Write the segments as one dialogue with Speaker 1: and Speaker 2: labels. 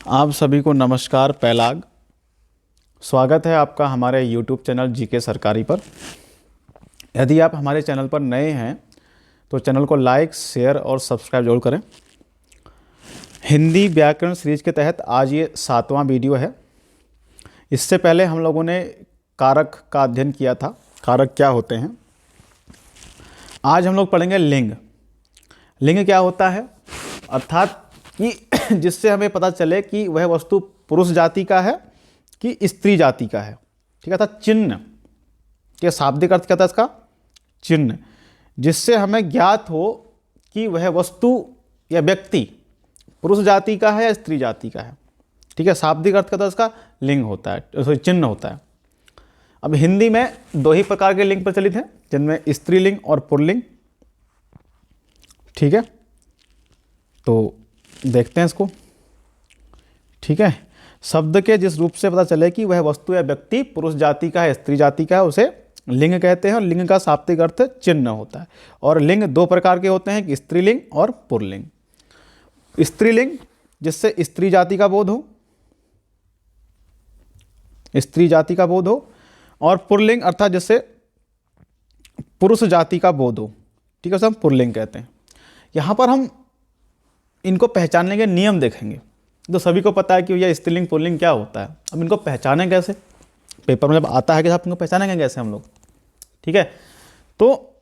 Speaker 1: आप सभी को नमस्कार पैलाग। स्वागत है आपका हमारे YouTube चैनल जीके सरकारी पर। यदि आप हमारे चैनल पर नए हैं तो चैनल को लाइक, शेयर और सब्सक्राइब जरूर करें। हिंदी व्याकरण सीरीज के तहत आज ये 7वां वीडियो है। इससे पहले हम लोगों ने कारक का अध्ययन किया था, कारक क्या होते हैं। आज हम लोग पढ़ेंगे लिंग। लिंग क्या होता है, अर्थात कि जिससे हमें पता चले कि वह वस्तु पुरुष जाति का है कि स्त्री जाति का है। ठीक है, अर्थात चिन्ह के शाब्दिक अर्थ क्या था इसका, चिन्ह, जिससे हमें ज्ञात हो कि वह वस्तु या व्यक्ति पुरुष जाति का है या स्त्री जाति का है। ठीक है, शाब्दिक अर्थ का था इसका लिंग होता है, सॉरी चिन्ह होता है। अब हिंदी में दो ही प्रकार के लिंग प्रचलित हैं, जिनमें स्त्रीलिंग और पुल्लिंग। ठीक है, तो देखते हैं इसको। ठीक है, शब्द के जिस रूप से पता चले कि वह वस्तु या व्यक्ति पुरुष जाति का है स्त्री जाति का है उसे लिंग कहते हैं, और लिंग का शाब्दिक अर्थ चिन्ह होता है। और लिंग दो प्रकार के होते हैं, कि स्त्रीलिंग और पुल्लिंग। स्त्रीलिंग जिससे स्त्री जाति का बोध हो, स्त्री जाति का बोध हो, और पुल्लिंग अर्थात जिससे पुरुष जाति का बोध हो। ठीक है, उसे हम पुल्लिंग कहते हैं। यहाँ पर हम इनको पहचानने के नियम देखेंगे। तो सभी को पता है कि भैया स्त्रीलिंग पुल्लिंग क्या होता है। अब इनको पहचानें कैसे, पेपर में जब आता है कि आप इनको पहचानेंगे कैसे हम लोग। ठीक है, तो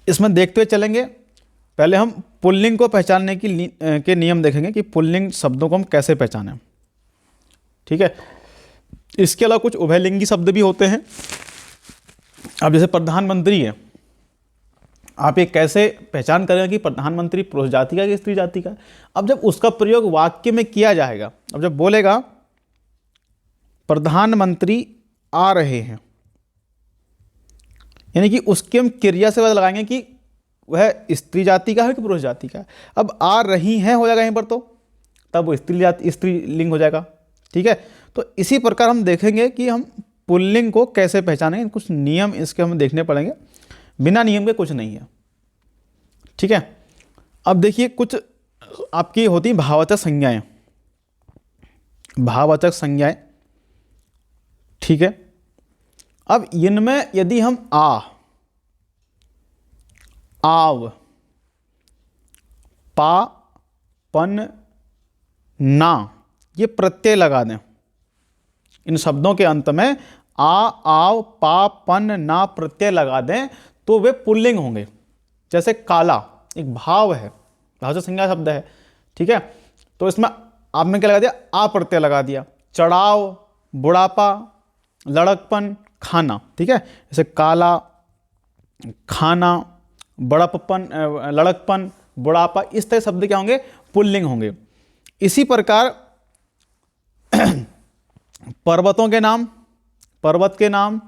Speaker 1: इसमें देखते हुए चलेंगे। पहले हम पुल्लिंग को पहचानने के नियम देखेंगे कि पुल्लिंग शब्दों को हम कैसे पहचानें। ठीक है, इसके अलावा कुछ उभयलिंगी शब्द भी होते हैं। अब जैसे प्रधानमंत्री है, आप ये कैसे पहचान करेंगे कि प्रधानमंत्री पुरुष जाति का है कि स्त्री जाति का है। अब जब उसका प्रयोग वाक्य में किया जाएगा, अब जब बोलेगा प्रधानमंत्री आ रहे हैं, यानी कि उसकी हम क्रिया से पता लगाएंगे कि वह स्त्री जाति का है कि पुरुष जाति का है। अब आ रही हैं हो जाएगा यहीं पर, तो तब वो स्त्रीलिंग हो जाएगा। ठीक है, तो इसी प्रकार हम देखेंगे कि हम पुल्लिंग को कैसे पहचानेंगे। कुछ नियम इसके हमें देखने पड़ेंगे, बिना नियम के कुछ नहीं है। ठीक है, अब देखिए कुछ आपकी होती भाववाचक संज्ञाएं, भाववाचक संज्ञाएं। ठीक है, अब इनमें यदि हम आव, पा, पन, ना ये प्रत्यय लगा दें, इन शब्दों के अंत में आव, पा, पन, ना प्रत्यय लगा दें तो वे पुल्लिंग होंगे। जैसे काला एक भाव है, भाववाचक संज्ञा शब्द है। ठीक है, तो इसमें आपने क्या लगा दिया, आ प्रत्यय लगा दिया। चढ़ाव, बुढ़ापा, लड़कपन, खाना। ठीक है, जैसे काला, खाना, बड़प्पन, लड़कपन, बुढ़ापा, इस तरह शब्द क्या होंगे, पुल्लिंग होंगे। इसी प्रकार पर्वतों के नाम, पर्वत के नाम,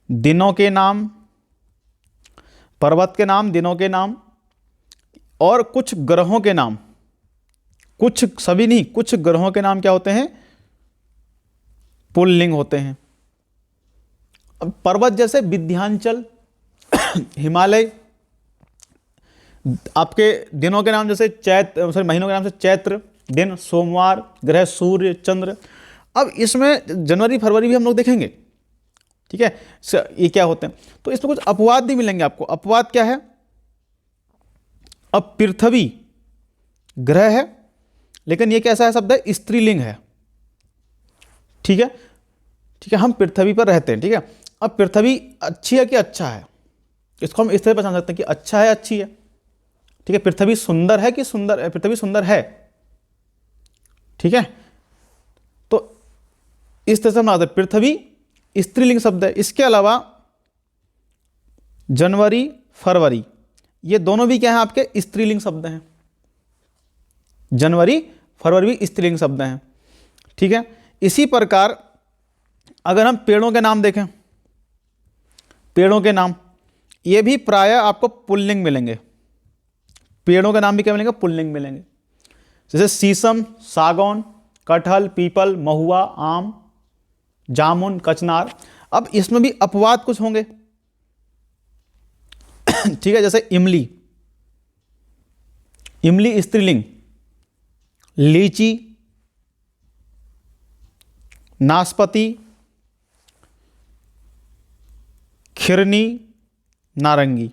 Speaker 1: दिनों के नाम, पर्वत के नाम, दिनों के नाम, और कुछ ग्रहों के नाम, कुछ सभी नहीं, कुछ ग्रहों के नाम क्या होते हैं, पुल्लिंग होते हैं। अब पर्वत जैसे विंध्याचल, हिमालय। आपके दिनों के नाम जैसे महीनों के नाम से चैत्र, दिन, सोमवार, ग्रह सूर्य, चंद्र। अब इसमें जनवरी फरवरी भी हम लोग देखेंगे। ठीक है, ये क्या होते हैं, तो इसमें कुछ अपवाद भी मिलेंगे आपको। अपवाद क्या है, अब पृथ्वी ग्रह है, लेकिन ये कैसा है शब्द है, स्त्रीलिंग है। ठीक है, ठीक है, हम पृथ्वी पर रहते हैं। ठीक है, अब पृथ्वी अच्छी है कि अच्छा है, इसको हम इस तरह पहचान सकते हैं कि अच्छा है, अच्छी है। ठीक है, पृथ्वी सुंदर है कि सुंदर, पृथ्वी सुंदर है। ठीक है, तो इस तरह से हम आते, पृथ्वी स्त्रीलिंग शब्द है। इसके अलावा जनवरी, फरवरी ये दोनों भी क्या है, आपके स्त्रीलिंग शब्द हैं। जनवरी, फरवरी भी स्त्रीलिंग शब्द हैं। ठीक है, इसी प्रकार अगर हम पेड़ों के नाम देखें, पेड़ों के नाम ये भी प्रायः आपको पुल्लिंग मिलेंगे। पेड़ों के नाम भी क्या मिलेंगे, पुल्लिंग मिलेंगे। जैसे शीशम, सागौन, कटहल, पीपल, महुआ, आम, जामुन, कचनार। अब इसमें भी अपवाद कुछ होंगे। ठीक है, जैसे इमली, इमली स्त्रीलिंग, लीची, नाशपाती, खिरनी, नारंगी।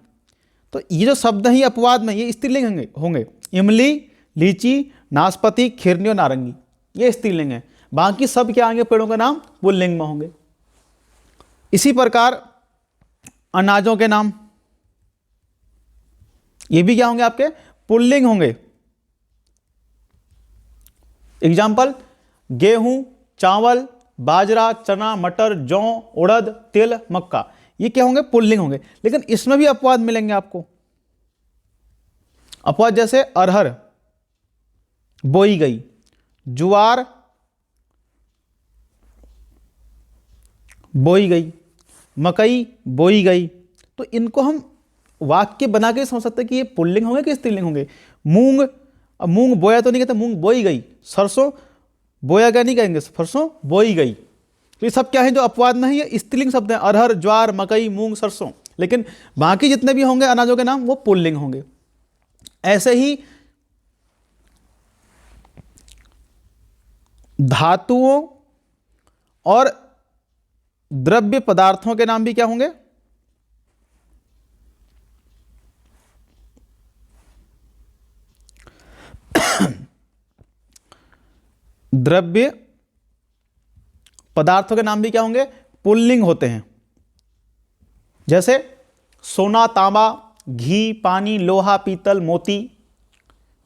Speaker 1: तो ये जो शब्द हैं ये अपवाद में, ये स्त्रीलिंग होंगे। इमली, लीची, नाशपाती, खिरनी और नारंगी ये स्त्रीलिंग है। बाकी सब क्या आएंगे, पेड़ों का नाम पुल्लिंग में होंगे। इसी प्रकार अनाजों के नाम ये भी क्या होंगे, आपके पुल्लिंग होंगे। एग्जाम्पल, गेहूं, चावल, बाजरा, चना, मटर, जौ, उड़द, तिल, मक्का, ये क्या होंगे, पुल्लिंग होंगे। लेकिन इसमें भी अपवाद मिलेंगे आपको। अपवाद जैसे अरहर बोई गई, ज्वार बोई गई, मकई बोई गई। तो इनको हम वाक्य बना के समझ सकते हैं कि ये पुल्लिंग होंगे कि स्त्रीलिंग होंगे। मूंग, अब मूंग बोया तो नहीं कहते, मूंग बोई गई। सरसों बोया गया नहीं कहेंगे, सरसों बोई गई। तो ये सब क्या है, जो अपवाद नहीं है, स्त्रीलिंग शब्द हैं। अरहर, ज्वार, मकई, मूंग, सरसों। लेकिन बाकी जितने भी होंगे अनाजों के नाम वो पुल्लिंग होंगे। ऐसे ही धातुओं और द्रव्य पदार्थों के नाम भी क्या होंगे, द्रव्य पदार्थों के नाम भी क्या होंगे, पुल्लिंग होते हैं। जैसे सोना, तांबा, घी, पानी, लोहा, पीतल, मोती,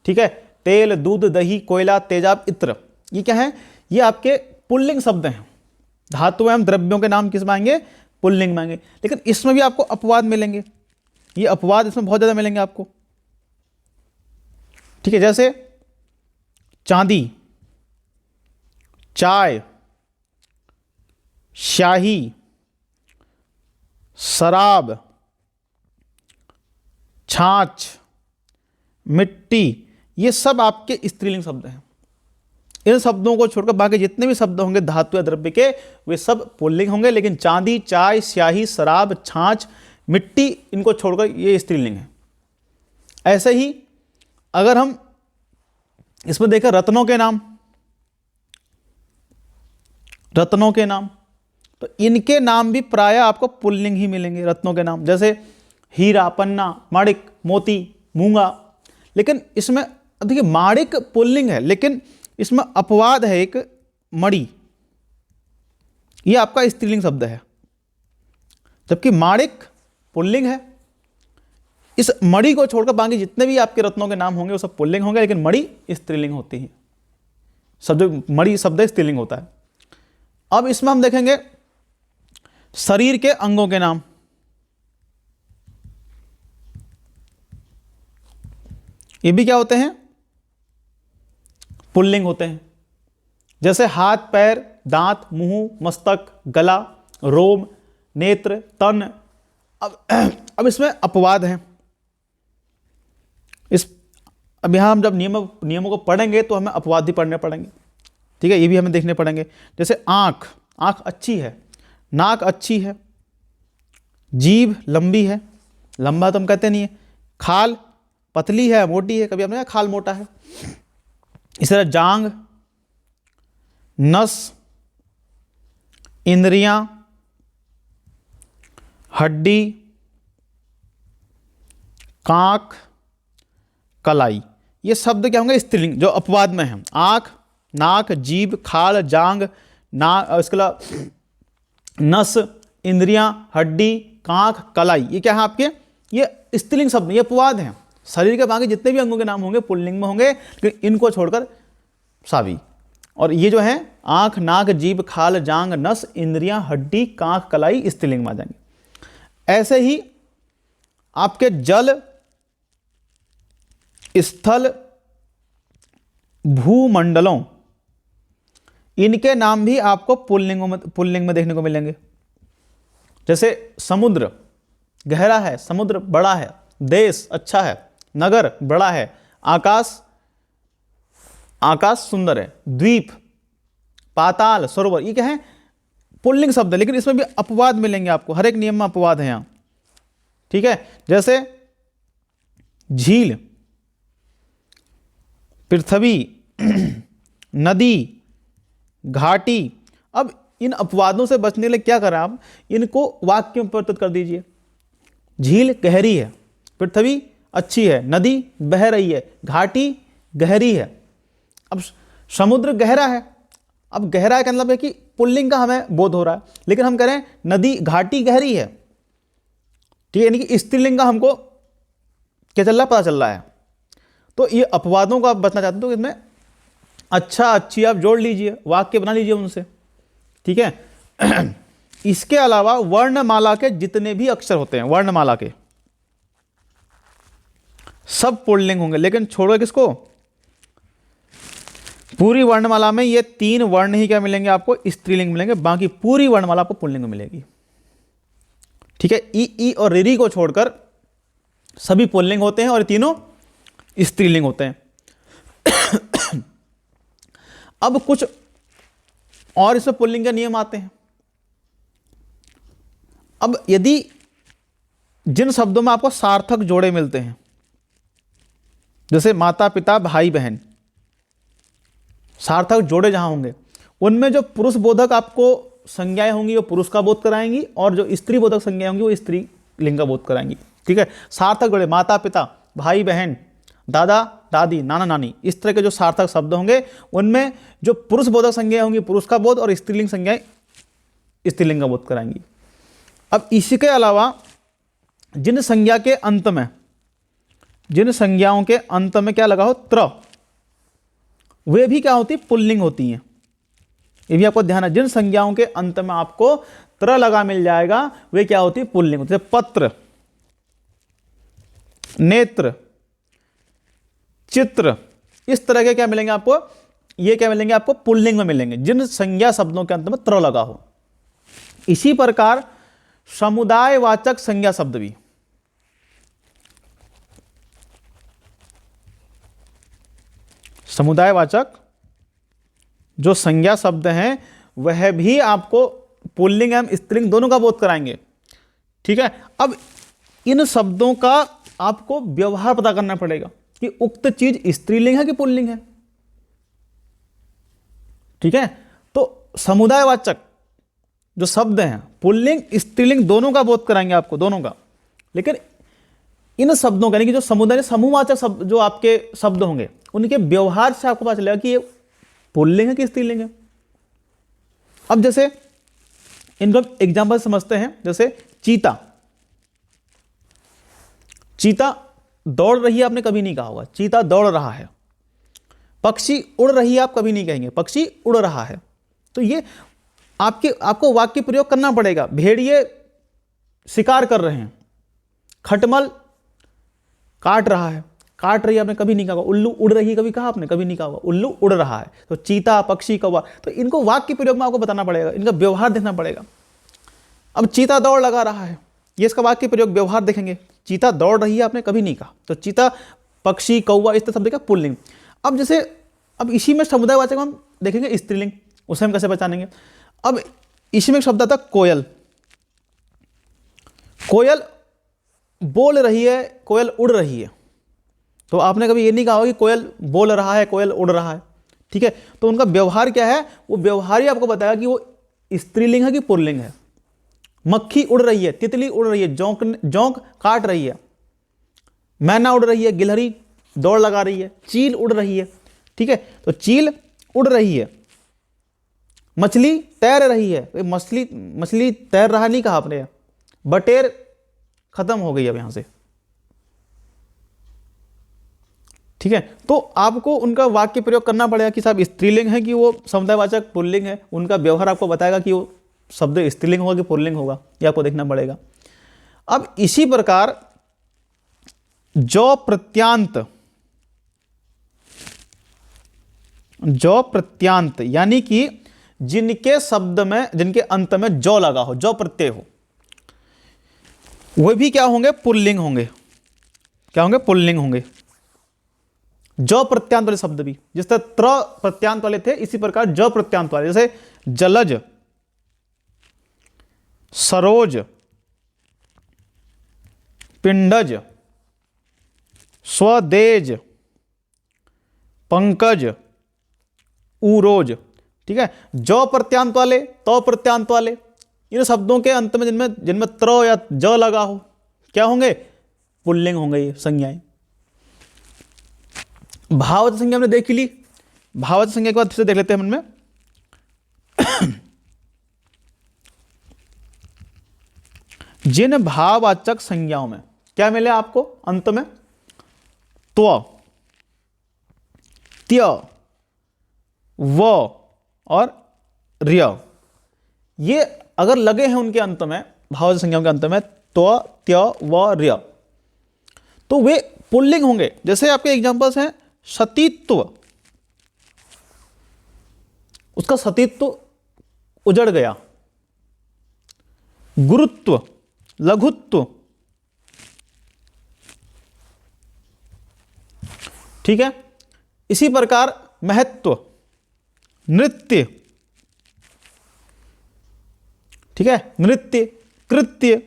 Speaker 1: ठीक है, तेल, दूध, दही, कोयला, तेजाब, इत्र, ये क्या है, ये आपके पुल्लिंग शब्द हैं। धातु एवं द्रव्यों के नाम किस में आएंगे, पुल्लिंग में आएंगे। लेकिन इसमें भी आपको अपवाद मिलेंगे, ये अपवाद इसमें बहुत ज्यादा मिलेंगे आपको, ठीक है। जैसे चांदी, चाय, शाही, शराब, छाछ, मिट्टी, ये सब आपके स्त्रीलिंग शब्द हैं। इन शब्दों को छोड़कर बाकी जितने भी शब्द होंगे धातु या द्रव्य के, वे सब पुल्लिंग होंगे। लेकिन चांदी, चाय, स्याही, शराब, छाछ, मिट्टी, इनको छोड़कर ये स्त्रीलिंग है। ऐसे ही अगर हम इसमें देखें रत्नों के नाम, रत्नों के नाम, तो इनके नाम भी प्रायः आपको पुल्लिंग ही मिलेंगे। रत्नों के नाम जैसे हीरा, पन्ना, माणिक, मोती, मूंगा। लेकिन इसमें देखिए माणिक पुल्लिंग है, लेकिन इसमें अपवाद है एक, मणि, ये आपका स्त्रीलिंग शब्द है, जबकि माणिक पुल्लिंग है। इस मणि को छोड़कर बाकी जितने भी आपके रत्नों के नाम होंगे वो सब पुल्लिंग होंगे, लेकिन मणि स्त्रीलिंग होती है। सब जो मणि शब्द है स्त्रीलिंग होता है। अब इसमें हम देखेंगे शरीर के अंगों के नाम। ये भी क्या होते हैं, पुल्लिंग होते हैं। जैसे हाथ, पैर, दांत, मुंह, मस्तक, गला, रोम, नेत्र, तन। अब इसमें अपवाद हैं। अब यहां हम जब नियमों को पढ़ेंगे तो हमें अपवाद भी पढ़ने पड़ेंगे, ठीक है, ये भी हमें देखने पड़ेंगे। जैसे आंख, आंख अच्छी है, नाक अच्छी है, जीभ लंबी है, लंबा तो हम कहते नहीं है, खाल पतली है, मोटी है, कभी हमने कहा खाल मोटा है। इस तरह जांग, नस, इंद्रियां, हड्डी, कांख, कलाई, ये शब्द क्या होंगे, स्त्रीलिंग जो अपवाद में हैं। आंख, नाक, जीभ, खाल, जांग, इसके अलावा नस, इंद्रियां, हड्डी, कांख, कलाई, ये क्या है आपके, ये स्त्रीलिंग शब्द, ये अपवाद हैं। शरीर के बाकी जितने भी अंगों के नाम होंगे पुल्लिंग में होंगे, लेकिन इनको छोड़कर सभी। और ये जो है आंख, नाक, जीभ, खाल, जांग, नस, इंद्रियां, हड्डी, कांख, कलाई स्त्रीलिंग में आ जाएंगे। ऐसे ही आपके जल, स्थल, भूमंडलों, इनके नाम भी आपको पुल्लिंग में देखने को मिलेंगे। जैसे समुद्र गहरा है, समुद्र बड़ा है, देश अच्छा है, नगर बड़ा है, आकाश, आकाश सुंदर है, द्वीप, पाताल, सरोवर, ये क्या है, पुल्लिंग शब्द है। लेकिन इसमें भी अपवाद मिलेंगे आपको, हर एक नियम में अपवाद है यहां, ठीक है। जैसे झील, पृथ्वी, नदी, घाटी। अब इन अपवादों से बचने के लिए क्या करें आप, इनको वाक्य में परिवर्तित कर दीजिए। झील गहरी है, पृथ्वी अच्छी है, नदी बह रही है, घाटी गहरी है। अब समुद्र गहरा है, अब गहरा है का मतलब है कि पुल्लिंग का हमें बोध हो रहा है, लेकिन हम कह रहे हैं नदी घाटी गहरी है, ठीक है, यानी कि स्त्रीलिंग का हमको क्या चल रहा है, पता चल रहा है। तो ये अपवादों का आप बचना चाहते हो तो इसमें अच्छा अच्छी आप जोड़ लीजिए, वाक्य बना लीजिए उनसे, ठीक है। इसके अलावा वर्णमाला के जितने भी अक्षर होते हैं, वर्णमाला के सब पुल्लिंग होंगे, लेकिन छोड़ो किसको, पूरी वर्णमाला में ये 3 वर्ण ही क्या मिलेंगे आपको, स्त्रीलिंग मिलेंगे, बाकी पूरी वर्णमाला आपको पुल्लिंग मिलेगी, ठीक है। ई और री को छोड़कर सभी पुल्लिंग होते हैं और तीनों स्त्रीलिंग होते हैं। अब कुछ और इसमें पुल्लिंग के नियम आते हैं। अब यदि जिन शब्दों में आपको सार्थक जोड़े मिलते हैं, जैसे माता पिता भाई बहन, सार्थक जोड़े जहां होंगे उनमें जो पुरुष बोधक आपको संज्ञाएं होंगी वो पुरुष का बोध कराएंगी, और जो स्त्री बोधक संज्ञाएं होंगी वो स्त्री लिंग का बोध कराएंगी, ठीक है। सार्थक जोड़े माता पिता भाई बहन दादा दादी नाना नानी, इस तरह के जो सार्थक शब्द होंगे उनमें जो पुरुष बोधक संज्ञाएं होंगी पुरुष का बोध, और स्त्रीलिंग संज्ञाएं स्त्रीलिंग का बोध कराएंगी। अब इसके अलावा जिन संज्ञा के अंत में, जिन संज्ञाओं के अंत में क्या लगा हो त्र, वे भी क्या होती पुल्लिंग होती हैं, ये भी आपको ध्यान है। जिन संज्ञाओं के अंत में आपको त्र लगा मिल जाएगा वे क्या होती पुल्लिंग होती है। पत्र, नेत्र, चित्र, इस तरह के क्या मिलेंगे आपको, ये क्या मिलेंगे आपको पुल्लिंग में मिलेंगे, जिन संज्ञा शब्दों के अंत में त्र लगा हो। इसी प्रकार समुदायवाचक संज्ञा शब्द भी, समुदायवाचक जो संज्ञा शब्द हैं वह भी आपको पुल्लिंग एवं स्त्रीलिंग दोनों का बोध कराएंगे, ठीक है। अब इन शब्दों का आपको व्यवहार पता करना पड़ेगा कि उक्त चीज स्त्रीलिंग है कि पुल्लिंग है, ठीक है। तो समुदायवाचक जो शब्द हैं पुल्लिंग स्त्रीलिंग दोनों का बोध कराएंगे आपको, दोनों का। लेकिन इन शब्दों का यानी कि जो समुदाय समूहवाचक शब्द जो आपके शब्द होंगे उनके व्यवहार से आपको पता चलेगा कि ये पुल्लिंग है कि स्त्रीलिंग है। अब जैसे इनको एग्जाम्पल समझते हैं, जैसे चीता, चीता दौड़ रही है आपने कभी नहीं कहा होगा, चीता दौड़ रहा है। पक्षी उड़ रही है आप कभी नहीं कहेंगे, पक्षी उड़ रहा है। तो ये आपको वाक्य प्रयोग करना पड़ेगा। भेड़िए शिकार कर रहे हैं, खटमल काट रहा है, काट रही है आपने कभी नहीं कहा। उल्लू उड़ रही है कभी कहा आपने, कभी नहीं कहा होगा। उल्लू उड़ रहा है। तो चीता पक्षी कौवा, तो इनको वाक्य प्रयोग में आपको बताना पड़ेगा, इनका व्यवहार देखना पड़ेगा। अब चीता दौड़ लगा रहा है, ये इसका वाक्य प्रयोग व्यवहार देखेंगे। चीता दौड़ रही है आपने कभी नहीं कहा, तो चीता पक्षी कौवा इस तरह शब्द का पुल्लिंग। अब जैसे अब इसी में समुदायवाचक हम देखेंगे स्त्रीलिंग, उसे हम कैसे पहचानेंगे। अब इसी में एक शब्द आता कोयल, कोयल बोल रही है, कोयल उड़ रही है। तो आपने कभी ये नहीं कहा होगा कि कोयल बोल रहा है, कोयल उड़ रहा है, ठीक है। तो उनका व्यवहार क्या है, वो व्यवहार ही आपको बताएगा कि वो स्त्रीलिंग है कि पुल्लिंग है। मक्खी उड़ रही है, तितली उड़ रही है, जोंक काट रही है, मैना उड़ रही है, गिलहरी दौड़ लगा रही है, चील उड़ रही है, ठीक है। तो चील उड़ रही है, मछली तैर रही है, मछली तैर रहा नहीं कहा आपने, बटेर खत्म हो गई अब यहां से, ठीक है। तो आपको उनका वाक्य प्रयोग करना पड़ेगा कि साहब स्त्रीलिंग है कि वो समुदायवाचक पुल्लिंग है। उनका व्यवहार आपको बताएगा कि वो शब्द स्त्रीलिंग होगा कि पुल्लिंग होगा, ये आपको देखना पड़ेगा। अब इसी प्रकार जो प्रत्यांत यानी कि जिनके शब्द में, जिनके अंत में जो लगा हो, जो प्रत्यय हो, वे भी क्या होंगे पुल्लिंग होंगे। क्या होंगे पुल्लिंग होंगे। जो प्रत्यांत वाले शब्द भी, जिस तरह त्र प्रत्यांत वाले थे इसी प्रकार जो प्रत्यांत वाले, जैसे जलज, सरोज, पिंडज, स्वदेज, पंकज, उरोज। ठीक है, जौ प्रत्यांत वाले, तो प्रत्यांत वाले, इन शब्दों के अंत में जिनमें जिनमें त्र या ज लगा हो, क्या होंगे? पुल्लिंग होंगे ये संज्ञाएं। भाववाचक संज्ञा हमने देख ली। भाववाचक संज्ञा के बाद फिर से देख लेते हैं मन में। जिन भाववाचक संज्ञाओं में क्या मिले आपको अंत में? त्व, त्य, व और र्य, ये अगर लगे हैं उनके अंत में, भाववाचक संज्ञाओं के अंत में त्व, त्य, व, र्य, तो वे पुल्लिंग होंगे। जैसे आपके एग्जांपल्स हैं सतीत्व, उसका सतीत्व उजड़ गया। गुरुत्व, लघुत्व, ठीक है। इसी प्रकार महत्व, नृत्य, ठीक है, नृत्य, कृत्य,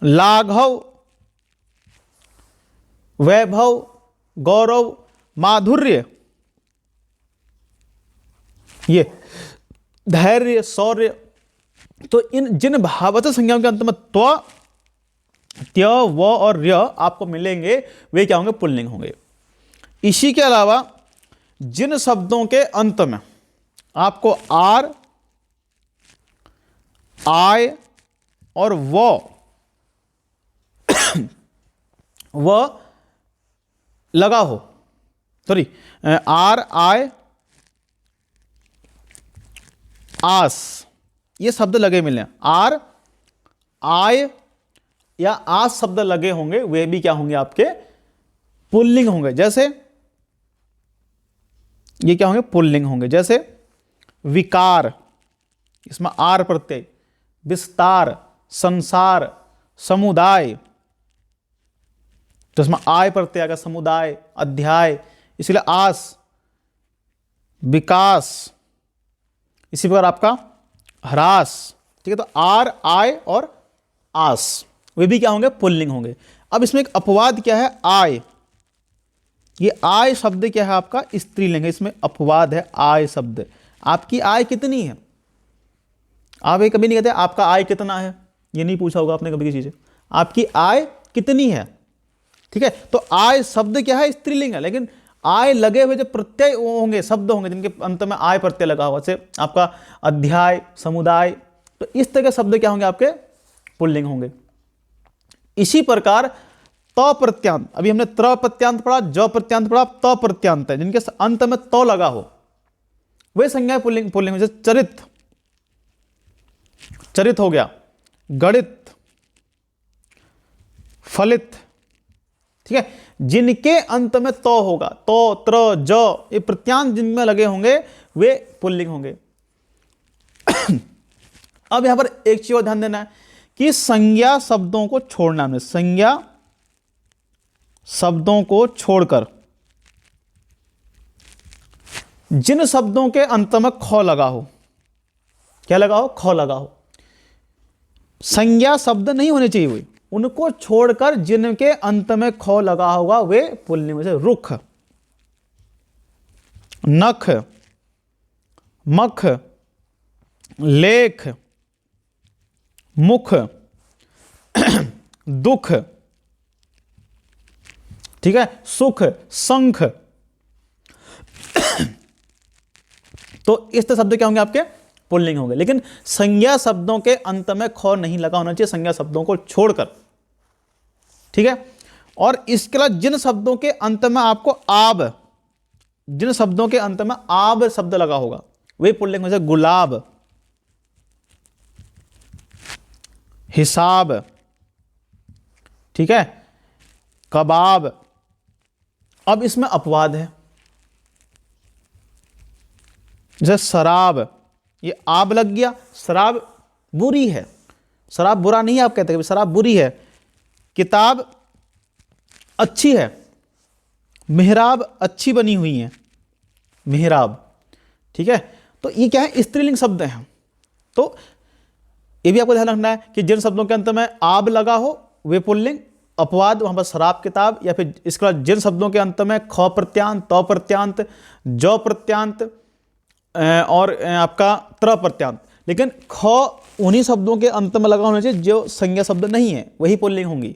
Speaker 1: लाघव, वैभव, गौरव, माधुर्य, ये धैर्य, शौर्य। तो इन जिन भाववाचक संज्ञाओं के अंत में त्व, त्य, व और र्य आपको मिलेंगे, वे क्या होंगे? पुल्लिंग होंगे। इसी के अलावा जिन शब्दों के अंत में आपको आर, आय और व लगा हो, सॉरी, आर, आय, आस, ये शब्द लगे मिले, आर, आय या आस शब्द लगे होंगे, वे भी क्या होंगे? आपके पुल्लिंग होंगे। जैसे ये क्या होंगे? पुल्लिंग होंगे। जैसे विकार, इसमें आर प्रत्यय, विस्तार, संसार, समुदाय, तो इसमें आय प्रत्यय आएगा, समुदाय, अध्याय, इसलिए आस, विकास, इसी प्रकार आपका ह्रास। ठीक है, तो आर, आय और आस, वे भी क्या होंगे? पुल्लिंग होंगे। अब इसमें एक अपवाद क्या है? आय। ये आय शब्द क्या है? आपका स्त्रीलिंग है, इसमें अपवाद है आय शब्द। आपकी आय कितनी है? आप ये कभी नहीं कहते आपका आय कितना है, ये नहीं पूछा होगा आपने कभी किसी से। आपकी आय कितनी है, ठीक है। तो आय शब्द क्या है? स्त्रीलिंग है, लेकिन आय लगे हुए जो प्रत्यय होंगे, शब्द होंगे जिनके अंत में आय प्रत्यय लगा हुआ, जैसे आपका अध्याय, समुदाय, तो इस तरह के शब्द क्या होंगे? आपके पुल्लिंग होंगे। इसी प्रकार त प्रत्यांत, अभी हमने त्र प्रत्यांत पढ़ा, ज प्रत्यांत पढ़ा, त प्रत्यांत है जिनके अंत में त लगा हो, वे संज्ञाएं पुल्लिंग पुल्लिंग। जैसे चरित, चरित हो गया, गणित, फलित, ठीक है, जिनके अंत में तो होगा, तो, त्र, ज, ये प्रत्यांत जिनमें लगे होंगे वे पुल्लिंग होंगे। अब यहां पर एक चीज और ध्यान देना है कि संज्ञा शब्दों को छोड़ना है। संज्ञा शब्दों को छोड़कर जिन शब्दों के अंत में ख लगा हो, क्या लगा हो? ख लगा हो, संज्ञा शब्द नहीं होने चाहिए वे, उनको छोड़कर जिनके अंत में ख लगा होगा वे पुल्लिंग में। से रुख, नख, मख, लेख, मुख, दुख, ठीक है, सुख, शंख, तो इस तरह शब्द क्या होंगे? आपके पुल्लिंग होंगे। लेकिन संज्ञा शब्दों के अंत में ख नहीं लगा होना चाहिए, संज्ञा शब्दों को छोड़कर, ठीक है। और इसके अलावा जिन शब्दों के अंत में आपको आब, जिन शब्दों के अंत में आब शब्द लगा होगा वे पुल्लिंग में से गुलाब, हिसाब, ठीक है, कबाब। अब इसमें अपवाद है, जैसे शराब, ये आब लग गया, शराब बुरी है, शराब बुरा नहीं है आप कहते हैं, शराब बुरी है। किताब अच्छी है, मेहराब अच्छी बनी हुई है, मेहराब, ठीक है। तो ये क्या है? स्त्रीलिंग शब्द हैं। तो ये भी आपको ध्यान रखना है कि जिन शब्दों के अंत में आब लगा हो वे पुल्लिंग, अपवाद वहाँ पर शराब किताब, या फिर इसके बाद जिन शब्दों के अंत में ख प्रत्यांत, त प्रत्यांत, ज प्रत्यांत और आपका त्र प्रत्यांत, लेकिन ख उन्हीं शब्दों के अंत में लगा होना चाहिए जो संज्ञा शब्द नहीं है, वही पुल्लिंग होंगी।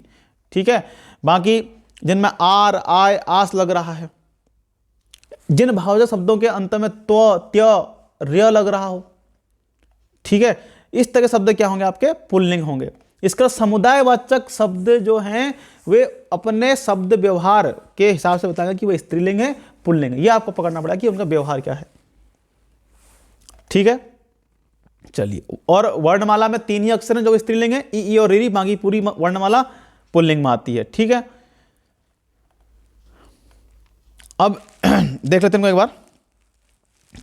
Speaker 1: ठीक है, बाकी जिनमें आर, आय, आस लग रहा है, जिन भाववाचक शब्दों के अंत में त्व, त्य, र्य लग रहा हो, ठीक है, इस तरह के शब्द क्या होंगे आपके पुल्लिंग होंगे। इसका समुदायवाचक शब्द जो हैं वे अपने शब्द व्यवहार के हिसाब से बताएंगे कि वह स्त्रीलिंग है पुल्लिंग है, यह आपको पकड़ना पड़ेगा कि उनका व्यवहार क्या है। ठीक है, चलिए, और वर्णमाला में 3 ही अक्षर हैं जो स्त्रीलिंग है, ई, ई और री, बाकी पूरी वर्णमाला पुल्लिंग में आती है। ठीक है, अब देख लेते हैं एक बार।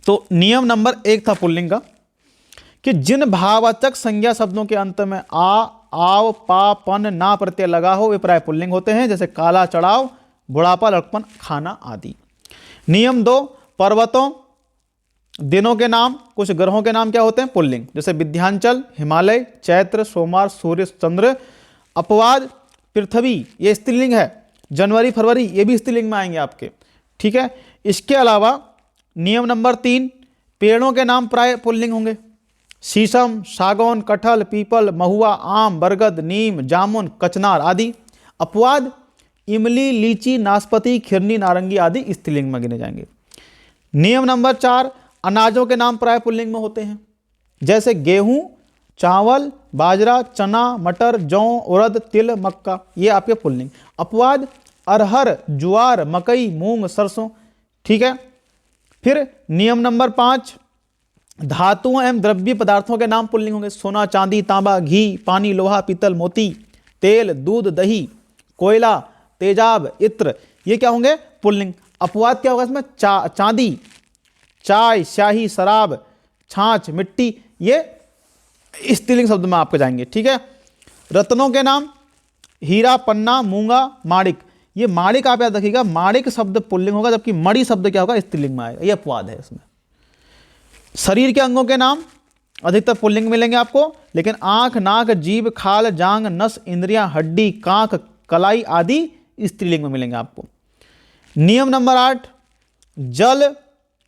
Speaker 1: तो नियम नंबर 1 था पुल्लिंग का कि जिन भाववाचक संज्ञा शब्दों के अंत में आ, आव, पा, पन, ना प्रत्यय लगा हो वे प्राय पुल्लिंग होते हैं, जैसे काला चढ़ाव, बुढ़ापा, लड़कपन, खाना आदि। नियम 2, पर्वतों, दिनों के नाम, कुछ ग्रहों के नाम क्या होते हैं पुल्लिंग, जैसे विंध्याचल, हिमालय, चैत्र, सोमवार, सूर्य, चंद्र। अपवाद, पृथ्वी, ये स्त्रीलिंग है, जनवरी, फरवरी, ये भी स्त्रीलिंग में आएंगे आपके। ठीक है, इसके अलावा नियम नंबर 3, पेड़ों के नाम प्राय पुल्लिंग होंगे, शीशम, सागौन, कटहल, पीपल, महुआ, आम, बरगद, नीम, जामुन, कचनार आदि। अपवाद, इमली, लीची, नाशपाती, खिरनी, नारंगी आदि स्त्रीलिंग में गिने जाएंगे। नियम नंबर 4, अनाजों के नाम प्राय पुल्लिंग में होते हैं, जैसे गेहूं, चावल, बाजरा, चना, मटर, जौ, उड़द, तिल, मक्का, ये आपके पुल्लिंग। अपवाद, अरहर, ज्वार, मकई, मूंग, सरसों। ठीक है, फिर नियम नंबर 5, धातुओं एवं द्रव्य पदार्थों के नाम पुल्लिंग होंगे, सोना, चांदी, तांबा, घी, पानी, लोहा, पीतल, मोती, तेल, दूध, दही, कोयला, तेजाब, इत्र, ये क्या होंगे पुल्लिंग। अपवाद क्या होगा इसमें, चांदी, चाय, स्याही, शराब, छाछ, मिट्टी, ये स्त्रीलिंग शब्द में आपके जाएंगे। ठीक है, रत्नों के नाम, हीरा, पन्ना, मूंगा, माणिक, ये माणिक आप याद रखिएगा, माणिक शब्द पुल्लिंग होगा, जबकि मणि शब्द क्या होगा स्त्रीलिंग में आएगा, ये अपवाद है इसमें। शरीर के अंगों के नाम अधिकतर पुल्लिंग मिलेंगे आपको, लेकिन आंख, नाक, जीभ, खाल, जांग, नस, इंद्रियां, हड्डी, कांख, कलाई आदि स्त्रीलिंग में मिलेंगे आपको। नियम नंबर 8, जल,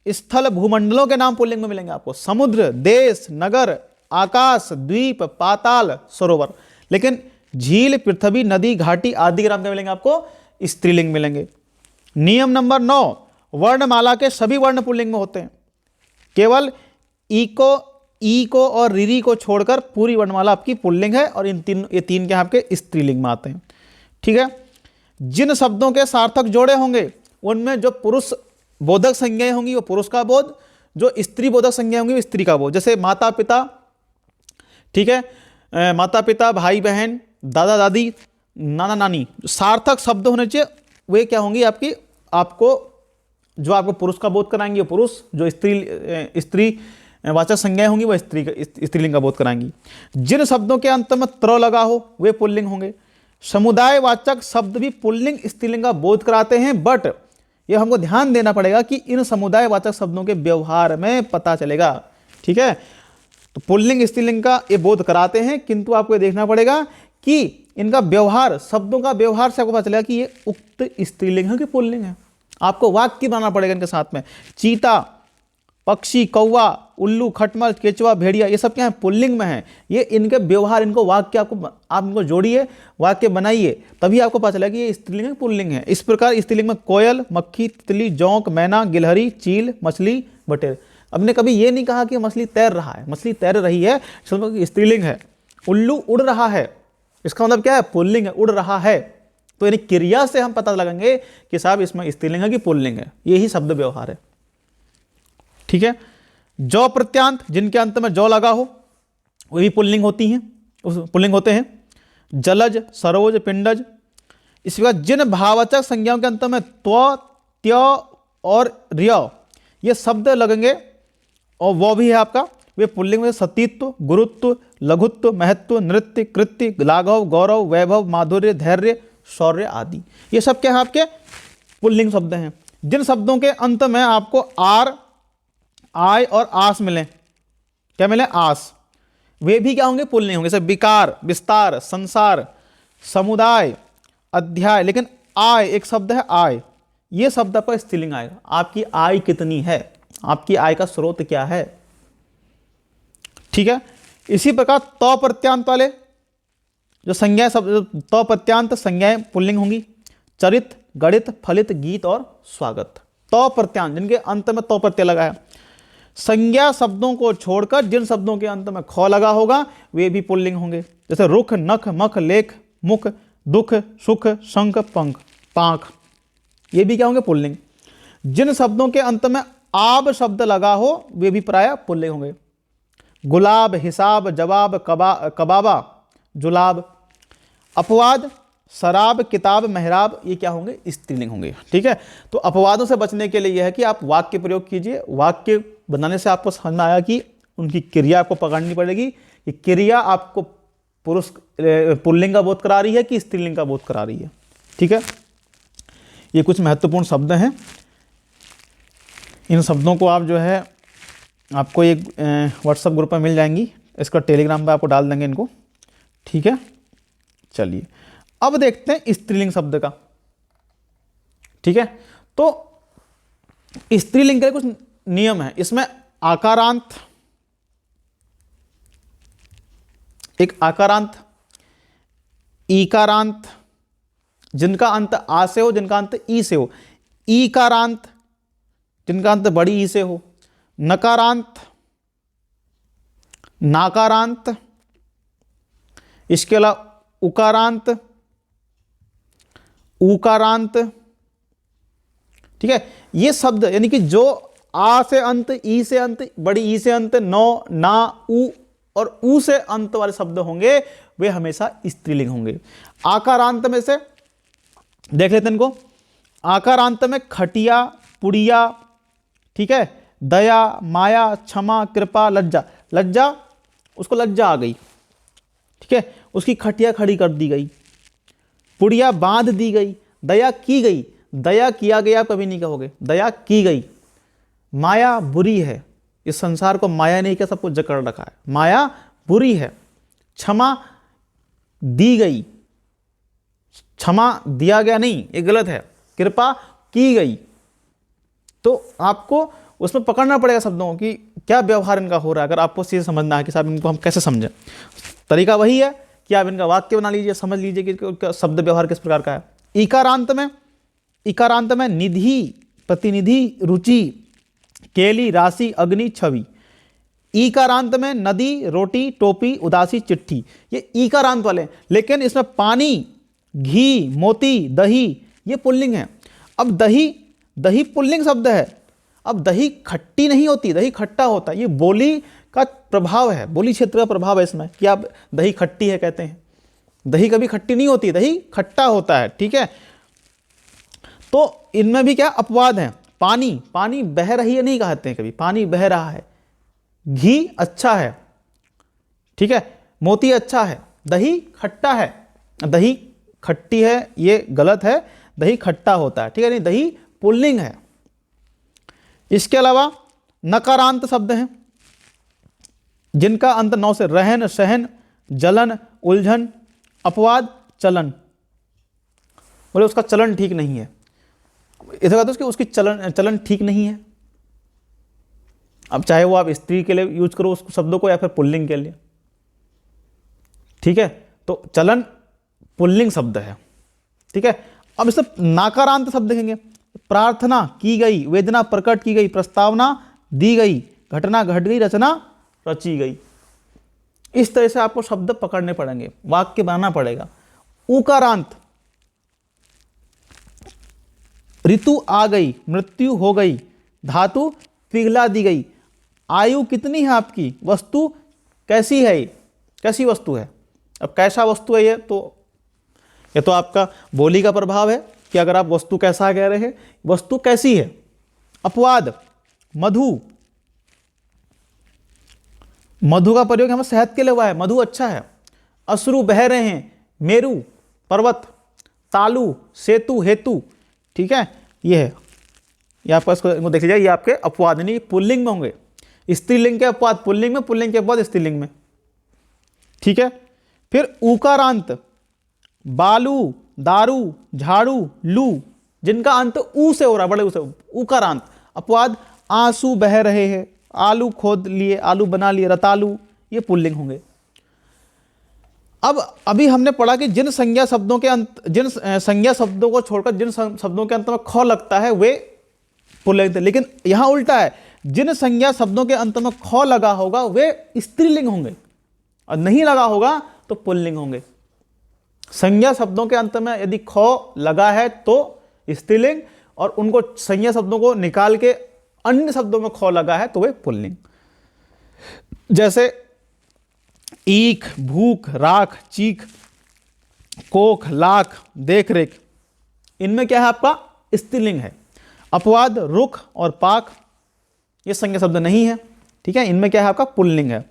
Speaker 1: स्थल, भूमंडलों के नाम पुल्लिंग में मिलेंगे आपको, समुद्र, देश, नगर, आकाश, द्वीप, पाताल, सरोवर, लेकिन झील, पृथ्वी, नदी, घाटी आदि के नाम क्या मिलेंगे आपको स्त्रीलिंग मिलेंगे। नियम नंबर 9, वर्णमाला के सभी वर्ण पुल्लिंग में होते हैं, केवल ई को और रीरी को छोड़कर पूरी वर्णमाला आपकी पुल्लिंग है, और ये तीन क्या आपके स्त्रीलिंग में आते हैं। ठीक है, जिन शब्दों के सार्थक जोड़े होंगे उनमें जो पुरुष बोधक संज्ञाएं होंगी वो पुरुष का बोध, जो स्त्री बोधक संज्ञाएं होंगी वो स्त्री का बोध, जैसे माता पिता, ठीक है, माता पिता, भाई बहन, दादा दादी, नाना नानी, सार्थक शब्द होने चाहिए, वे क्या होंगी आपकी, आपको जो आपको पुरुष का बोध कराएंगे वो पुरुष, जो स्त्री वाचक संज्ञाएं होंगी वो स्त्रीलिंग का बोध कराएंगी। जिन शब्दों के अंत में त्र लगा हो वे पुल्लिंग होंगे। समुदाय वाचक शब्द भी पुल्लिंग स्त्रीलिंग का बोध कराते हैं, बट ये हमको ध्यान देना पड़ेगा कि इन समुदाय वाचक शब्दों के व्यवहार में पता चलेगा। ठीक है, तो पुल्लिंग स्त्रीलिंग का ये बोध कराते हैं, किंतु आपको ये देखना पड़ेगा कि इनका व्यवहार, शब्दों का व्यवहार से आपको पता चलेगा कि ये उक्त स्त्रीलिंग है कि पुल्लिंग है। आपको वाक्य बनाना पड़ेगा इनके साथ में। चीता, पक्षी, कौवा, उल्लू, खटमल, केचुआ, भेड़िया, ये सब क्या है पुल्लिंग में है। ये इनके व्यवहार, इनको वाक्य आप इनको जोड़िए, वाक्य बनाइए, तभी आपको पता चलेगा कि ये स्त्रीलिंग है पुल्लिंग है। इस प्रकार स्त्रीलिंग में कोयल, मक्खी, तितली, जोंक, मैना, गिलहरी, चील, मछली, बटेर। हमने कभी ये नहीं कहा कि मछली तैर रहा है, मछली तैर रही है, स्त्रीलिंग है। उल्लू उड़ रहा है, इसका मतलब क्या है पुल्लिंग है, उड़ रहा है। तो यानी क्रिया से हम पता लगाएंगे कि साहब इसमें स्त्रीलिंग है कि पुल्लिंग है, यही शब्द व्यवहार है। ठीक है, जौ प्रत्यांत, जिनके अंत में जौ लगा हो वो भी पुल्लिंग होती हैं, पुल्लिंग होते हैं। जलज, सरोज, पिंडज। इसके बाद जिन भाववाचक संज्ञाओं के अंत में त्व, त्य और र्य ये शब्द लगेंगे और वो भी है आपका, वे पुल्लिंग में सतीत्व, गुरुत्व, लघुत्व, महत्व, नृत्य, कृत्य, लाघव, गौरव, वैभव, माधुर्य, धैर्य, शौर्य आदि, ये सब क्या है आपके पुल्लिंग शब्द हैं। जिन शब्दों के अंत में आपको आर, आय और आस मिले, क्या मिले आस, वे भी क्या होंगे पुल्लिंग होंगे, जैसे विकार, विस्तार, संसार, समुदाय, अध्याय, लेकिन आय एक शब्द है आय, ये शब्द पर स्त्रीलिंग आएगा। आपकी आय कितनी है, आपकी आय का स्रोत क्या है, ठीक है। इसी प्रकार त प्रत्यांत वाले जो संज्ञा शब्द, त प्रत्यांत संज्ञाएं पुल्लिंग होंगी। चरित, गणित, फलित, गीत और स्वागत। त प्रत्यांत जिनके अंत में त प्रत्यय लगा है। संज्ञा शब्दों को छोड़कर जिन शब्दों के अंत में ख लगा होगा वे भी पुल्लिंग होंगे। जैसे रुख, नख, मख, लेख, मुख, दुख, सुख, शंख, पंख, पांख, ये भी क्या होंगे, पुल्लिंग। जिन शब्दों के अंत में आब शब्द लगा हो वे भी प्राय पुल्लिंग होंगे। गुलाब, हिसाब, जवाब, कबाबा, जुलाब। अपवाद, शराब, किताब, मेहराब, ये क्या होंगे, स्त्रीलिंग होंगे, ठीक है। तो अपवादों से बचने के लिए यह है कि आप वाक्य प्रयोग कीजिए। वाक्य बनाने से आपको समझ में आया कि उनकी क्रिया आपको पकड़नी पड़ेगी कि क्रिया आपको पुरुष पुल्लिंग का बोध करा रही है कि स्त्रीलिंग का बोध करा रही है, ठीक है। ये कुछ महत्वपूर्ण शब्द हैं। इन शब्दों को आप जो है आपको एक व्हाट्सएप ग्रुप में मिल जाएंगी, इसका टेलीग्राम पे आपको डाल देंगे इनको, ठीक है। चलिए अब देखते हैं स्त्रीलिंग शब्द का, ठीक है। तो स्त्रीलिंग के कुछ नियम है। इसमें आकारांत, एक आकारांत, ईकारांत, जिनका अंत आ से हो, जिनका अंत ई से हो। ईकारांत जिनका अंत बड़ी ई से हो। नकारांत, नाकारांत, इसके अलावा उकारांत, ऊकारांत, ठीक है। ये शब्द यानी कि जो आ से अंत, ई से अंत, बड़ी ई से अंत, नो, ना, ऊ और ऊ से अंत वाले शब्द होंगे वे हमेशा स्त्रीलिंग होंगे। आकारांत में से देख लेते हैं इनको। आकारांत में खटिया, पुड़िया, ठीक है, दया, माया, क्षमा, कृपा, लज्जा। लज्जा, उसको लज्जा आ गई, ठीक है, उसकी खटिया खड़ी कर दी गई। पुड़िया बांध दी गई। दया की गई, दया किया गया आप कभी नहीं कहोगे, दया की गई। माया बुरी है, इस संसार को माया नहीं क्या, सब कुछ जकड़ रखा है, माया बुरी है। क्षमा दी गई, क्षमा दिया गया नहीं, ये गलत है। कृपा की गई। तो आपको उसमें पकड़ना पड़ेगा शब्दों की क्या व्यवहार इनका हो रहा है। अगर आपको चीज़ समझना है कि साहब इनको हम कैसे समझें, तरीका वही है कि आप इनका वाक्य बना लीजिए, समझ लीजिए कि उनका शब्द व्यवहार किस प्रकार का है। इकारांत में निधि, प्रतिनिधि, रुचि, केली, राशि, अग्नि, छवि। ईकारांत में नदी, रोटी, टोपी, उदासी, चिट्ठी। ये ईकारांत वाले, लेकिन इसमें पानी, घी, मोती, दही, ये पुल्लिंग है। अब दही, दही पुल्लिंग शब्द है। अब दही खट्टी नहीं होती, दही खट्टा होता है। ये बोली का प्रभाव है, बोली क्षेत्र का प्रभाव है इसमें कि आप दही खट्टी है कहते हैं। दही कभी खट्टी नहीं होती, दही खट्टा होता है, ठीक है। तो इनमें भी क्या अपवाद है। पानी, पानी बह रही है नहीं कहते हैं कभी, पानी बह रहा है। घी अच्छा है, ठीक है, मोती अच्छा है। दही खट्टा है, दही खट्टी है ये गलत है, दही खट्टा होता है, ठीक है, नहीं, दही पुल्लिंग है। इसके अलावा नकारांत शब्द हैं जिनका अंत नौ से, रहन, सहन, जलन, उलझन। अपवाद, चलन, बोले उसका चलन ठीक नहीं है, इधर कहते हैं उसकी चलन ठीक नहीं है। अब चाहे वो आप स्त्री के लिए यूज करो उस शब्दों को या फिर पुल्लिंग के लिए, ठीक है। तो चलन पुल्लिंग शब्द है, ठीक है। अब इससे नाकारांत शब्द देखेंगे। प्रार्थना की गई, वेदना प्रकट की गई, प्रस्तावना दी गई, घटना घट गई, रचना रची गई। इस तरह से आपको शब्द पकड़ने पड़ेंगे, वाक्य बनाना पड़ेगा। उकारांत, ऋतु आ गई, मृत्यु हो गई, धातु पिघला दी गई, आयु कितनी है आपकी, वस्तु कैसी है, कैसी वस्तु है। अब कैसा वस्तु है ये तो आपका बोली का प्रभाव है कि अगर आप वस्तु कैसा कह रहे हैं, वस्तु कैसी है। अपवाद, मधु, मधु का प्रयोग हमें सेहत के लिए हुआ है, मधु अच्छा है। अश्रु बह रहे हैं, मेरु पर्वत, तालु सेतु, हेतु, ठीक है, ये है। ये आपका इसको देख लीजिए, ये आपके अपवाद नहीं पुल्लिंग में होंगे। स्त्रीलिंग के अपवाद पुल्लिंग में, पुल्लिंग के अपवाद स्त्रीलिंग में, ठीक है। फिर उकारांत, बालू, दारू, झाड़ू, लू, जिनका अंत ऊ से हो रहा है, बड़े ऊ से, उकारांत। अपवाद आंसू बह रहे हैं, आलू खोद लिए, आलू बना लिए, रतालू, ये पुल्लिंग होंगे। अब अभी हमने पढ़ा कि जिन संज्ञा शब्दों को छोड़कर जिन शब्दों के अंत में ख लगता है वे पुल्लिंग थे, लेकिन यहां उल्टा है, जिन संज्ञा शब्दों के अंत में ख लगा होगा वे स्त्रीलिंग होंगे और नहीं लगा होगा तो पुल्लिंग होंगे। संज्ञा शब्दों के अंत में यदि ख लगा है तो स्त्रीलिंग, और उनको संज्ञा शब्दों को निकाल के अन्य शब्दों में ख लगा है तो वे पुल्लिंग। जैसे ईख, भूख, राख, चीख, कोख, लाख, देख रेख, इनमें क्या है आपका स्त्रीलिंग है। अपवाद रुख और पाक, ये संज्ञा शब्द नहीं है, ठीक है, इनमें क्या है आपका पुल्लिंग है।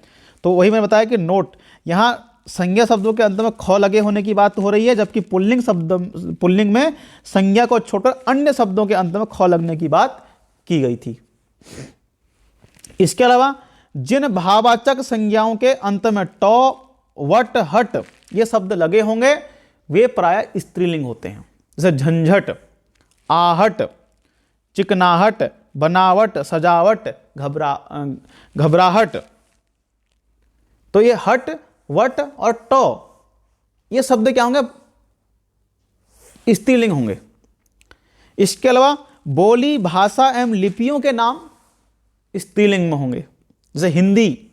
Speaker 1: तो वही मैंने बताया कि नोट, यहां संज्ञा शब्दों के अंत में ख लगे होने की बात हो रही है, जबकि पुल्लिंग में संज्ञा को छोड़कर अन्य शब्दों के अंत में ख लगने की बात की गई थी। इसके अलावा जिन भाववाचक संज्ञाओं के अंत में टॉ, वट, हट ये शब्द लगे होंगे वे प्राय स्त्रीलिंग होते हैं। जैसे झंझट, आहट, चिकनाहट, बनावट, सजावट, घबराहट। तो ये हट, वट और टॉ ये शब्द क्या होंगे, स्त्रीलिंग होंगे। इसके अलावा बोली, भाषा एवं लिपियों के नाम स्त्रीलिंग में होंगे। जैसे हिंदी,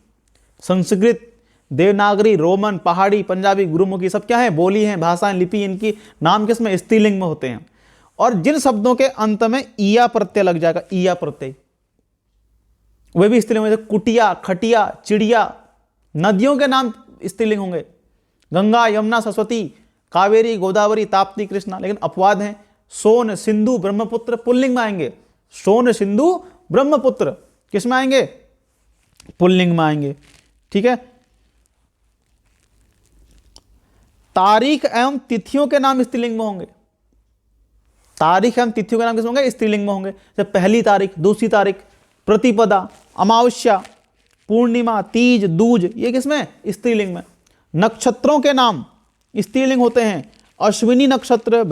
Speaker 1: संस्कृत, देवनागरी, रोमन, पहाड़ी, पंजाबी, गुरुमुखी, सब क्या है, बोली हैं, भाषाएं, लिपि, इनकी नाम किसमें स्त्रीलिंग में होते हैं। और जिन शब्दों के अंत में ईया प्रत्यय लग जाएगा, ईया प्रत्यय, वे भी स्त्रीलिंग में। कुटिया, खटिया, चिड़िया, नदियों के नाम स्त्रीलिंग होंगे, गंगा, यमुना, सरस्वती, कावेरी, गोदावरी, ताप्ती, कृष्णा। लेकिन अपवाद हैं, सोन, सिंधु, ब्रह्मपुत्र पुल्लिंग में आएंगे। सोन, सिंधु, ब्रह्मपुत्र किस में आएंगे, पुल्लिंग में आएंगे, ठीक है। तारीख एवं तिथियों के नाम स्त्रीलिंग में होंगे। तारीख एवं तिथियों के नाम किस में होंगे, स्त्रीलिंग में होंगे। जैसे पहली तारीख, दूसरी तारीख, प्रतिपदा, अमावस्या, पूर्णिमा, तीज, दूज, ये किसमें, स्त्रीलिंग में। नक्षत्रों के नाम स्त्रीलिंग होते हैं। अश्विनी नक्षत्र,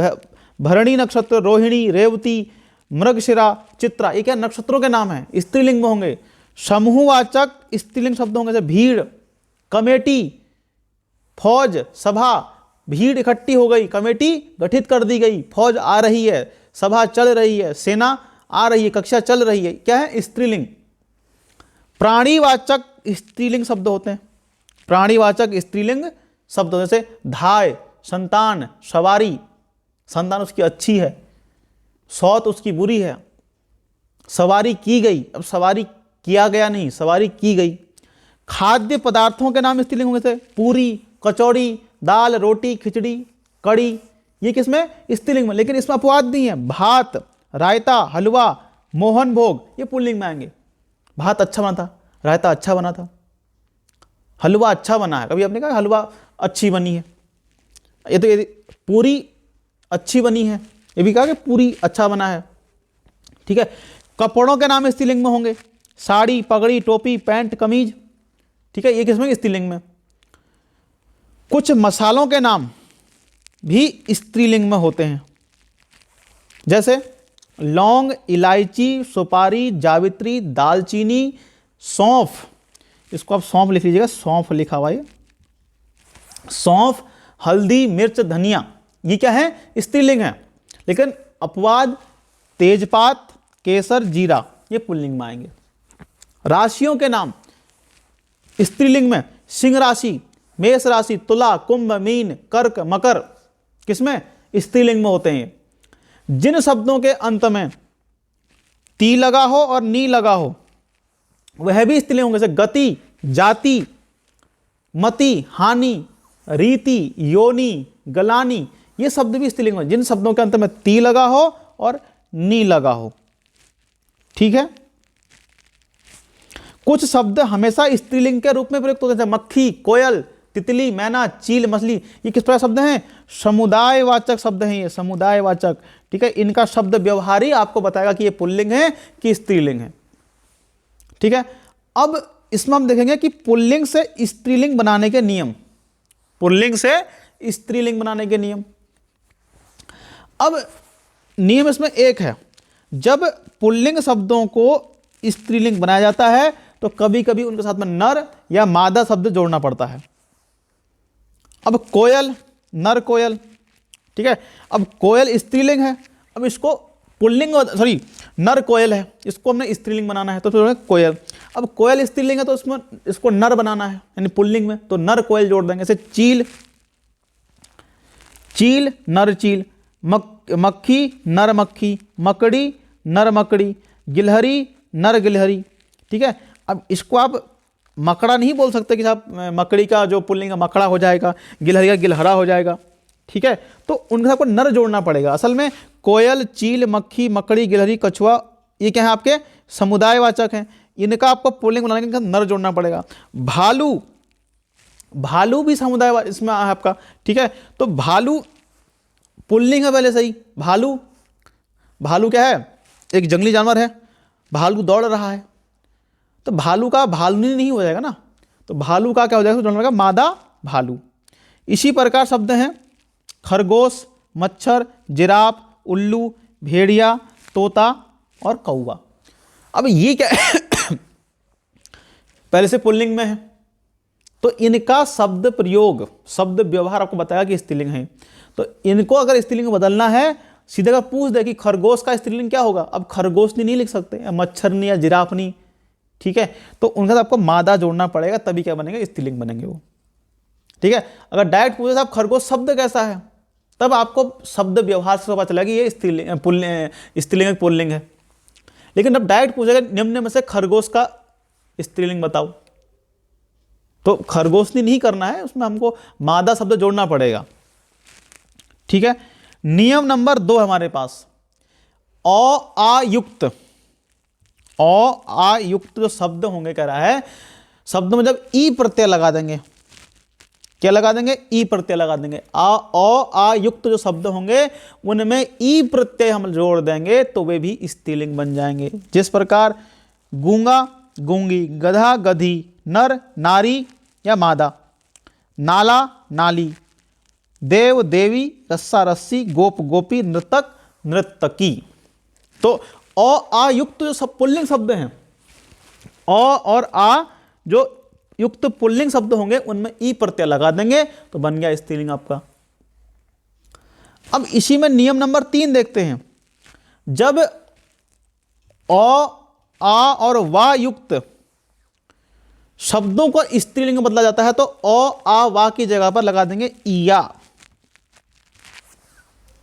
Speaker 1: भरणी नक्षत्र, रोहिणी, रेवती, मृगशिरा, चित्रा, ये क्या नक्षत्रों के नाम हैं, स्त्रीलिंग में होंगे। समूहवाचक स्त्रीलिंग शब्द होंगे, जैसे भीड़, कमेटी, फौज, सभा, भीड़ इकट्ठी हो गई, कमेटी गठित कर दी गई, फौज आ रही है, सभा चल रही है, सेना आ रही है, कक्षा चल रही है, क्या है, स्त्रीलिंग। प्राणीवाचक स्त्रीलिंग शब्द होते हैं। प्राणीवाचक स्त्रीलिंग शब्द जैसे धाय, संतान, सवारी, संतान उसकी अच्छी है, सौत उसकी बुरी है, सवारी की गई, अब सवारी किया गया नहीं, सवारी की गई। खाद्य पदार्थों के नाम स्त्रीलिंग होंगे, जैसे पूरी, कचौड़ी, दाल, रोटी, खिचड़ी, कड़ी, ये किसमें, स्त्रीलिंग में। लेकिन इसमें अपवाद नहीं है, भात, रायता, हलवा, मोहन भोग, ये पुल्लिंग में आएंगे। भात अच्छा बना था, रायता अच्छा बना था, हलवा अच्छा बना है, कभी आपने कहा हलवा अच्छी बनी है, ये तो पूरी अच्छी बनी है, ये भी कहा कि पूरी अच्छा बना है, ठीक है। कपड़ों के नाम स्त्रीलिंग में होंगे, साड़ी, पगड़ी, टोपी, पैंट, कमीज, ठीक है, ये किसमें, स्त्रीलिंग में। कुछ मसालों के नाम भी स्त्रीलिंग में होते हैं, जैसे लौंग, इलायची, सुपारी, जावित्री, दालचीनी, सौंफ, इसको आप सौंफ लिख लीजिएगा, सौंफ लिखा हुआ है, सौंफ, हल्दी, मिर्च, धनिया, ये क्या है, स्त्रीलिंग है। लेकिन अपवाद तेजपात, केसर, जीरा, ये पुल्लिंग में आएंगे। राशियों के नाम स्त्रीलिंग में, सिंह राशि, मेष राशि, तुला, कुंभ, मीन, कर्क, मकर, किसमें, स्त्रीलिंग में होते हैं। जिन शब्दों के अंत में ती लगा हो और नी लगा हो वह भी स्त्रीलिंग होंगे, जैसे गति, जाति, मति, हानि, रीति, योनि, गलानी, ये शब्द भी स्त्रीलिंग होंगे जिन शब्दों के अंत में ती लगा हो और नी लगा हो, ठीक है। कुछ शब्द हमेशा स्त्रीलिंग के रूप में प्रयुक्त होते हैं, मक्खी, कोयल, तितली, मैना, चील, मछली, ये किस प्रकार शब्द हैं, समुदायवाचक शब्द हैं, ये समुदायवाचक, ठीक है। इनका शब्द व्यवहार ही आपको बताएगा कि ये पुल्लिंग है कि स्त्रीलिंग है, ठीक है। अब इसमें हम देखेंगे कि पुल्लिंग से स्त्रीलिंग बनाने के नियम, पुल्लिंग से स्त्रीलिंग बनाने के नियम। अब नियम इसमें एक है, जब पुल्लिंग शब्दों को स्त्रीलिंग बनाया जाता है तो कभी कभी उनके साथ में नर या मादा शब्द जोड़ना पड़ता है। अब कोयल, नर कोयल, ठीक है। अब कोयल स्त्रीलिंग है, अब इसको पुल्लिंग, सॉरी नर कोयल है, इसको हमने स्त्रीलिंग बनाना है तो फिर कोयल। अब कोयल स्त्रीलिंग है तो इसमें इसको नर बनाना है यानी पुल्लिंग में, तो नर कोयल जोड़ देंगे। जैसे चील, चील नर चील, मक्खी नर मक्खी, मकड़ी नर मकड़ी, गिलहरी नर गिलहरी, ठीक है। अब इसको आप मकड़ा नहीं बोल सकते कि साहब मकड़ी का जो पुल्लिंग है मकड़ा हो जाएगा, गिलहरी का गिलहरा हो जाएगा, ठीक है। तो उनके साथ को नर जोड़ना पड़ेगा। असल में कोयल, चील, मक्खी, मकड़ी, गिलहरी, कछुआ, ये क्या है आपके समुदायवाचक हैं, इनका आपको पुल्लिंग बनाने के नर जोड़ना पड़ेगा। भालू, भालू भी समुदाय इसमें है आपका, ठीक है। तो भालू पुल्लिंग है पहले से ही, भालू, भालू क्या है, एक जंगली जानवर है, भालू दौड़ रहा है, तो भालू का भालुनी नहीं हो जाएगा ना, तो भालू का क्या हो जाएगा, जानवर का मादा भालू। इसी प्रकार शब्द हैं खरगोश, मच्छर, जिराफ, उल्लू, भेड़िया, तोता और कौवा। अब ये क्या पहले से पुल्लिंग में है, तो इनका शब्द प्रयोग, शब्द व्यवहार आपको बताया कि स्त्रीलिंग है, तो इनको अगर स्त्रीलिंग बदलना है, सीधे का पूछ दे कि खरगोश का स्त्रीलिंग क्या होगा, अब खरगोशनी नहीं लिख सकते, या मच्छरनी या जिराफनी, ठीक है। तो उनका साथ आपको मादा जोड़ना पड़ेगा, तभी क्या बनेगा, स्त्रीलिंग बनेंगे वो, ठीक है। अगर डायरेक्ट पूछे साहब खरगोश शब्द कैसा है, तब आपको शब्द व्यवहार से पता चला कि ये स्त्रीलिंग पुल्लिंग है। लेकिन अब डायरेक्ट पूछेगा निम्न में से खरगोश का स्त्रीलिंग बताओ, तो खरगोशनी नहीं करना है, उसमें हमको मादा शब्द जोड़ना पड़ेगा, ठीक है। नियम नंबर 2 हमारे पास, आयुक्त, आयुक्त जो शब्द होंगे कह रहा है, शब्द में जब ई प्रत्यय लगा देंगे, क्या लगा देंगे, ई प्रत्यय लगा देंगे। आयुक्त जो शब्द होंगे उनमें ई प्रत्यय हम जोड़ देंगे तो वे भी स्त्रीलिंग बन जाएंगे। जिस प्रकार गूंगा गूंगी, गधा गधी, नर नारी या मादा, नाला नाली, देव देवी, रस्सा रस्सी, गोप गोपी, नृतक नृतकी। तो आयुक्त जो सब पुल्लिंग शब्द हैं, और आ जो युक्त पुल्लिंग शब्द होंगे उनमें ई प्रत्यय लगा देंगे तो बन गया स्त्रीलिंग आपका। अब इसी में नियम नंबर 3 देखते हैं, जब आ और वा युक्त शब्दों को स्त्रीलिंग में बदला जाता है तो आ वा की जगह पर लगा देंगे इया,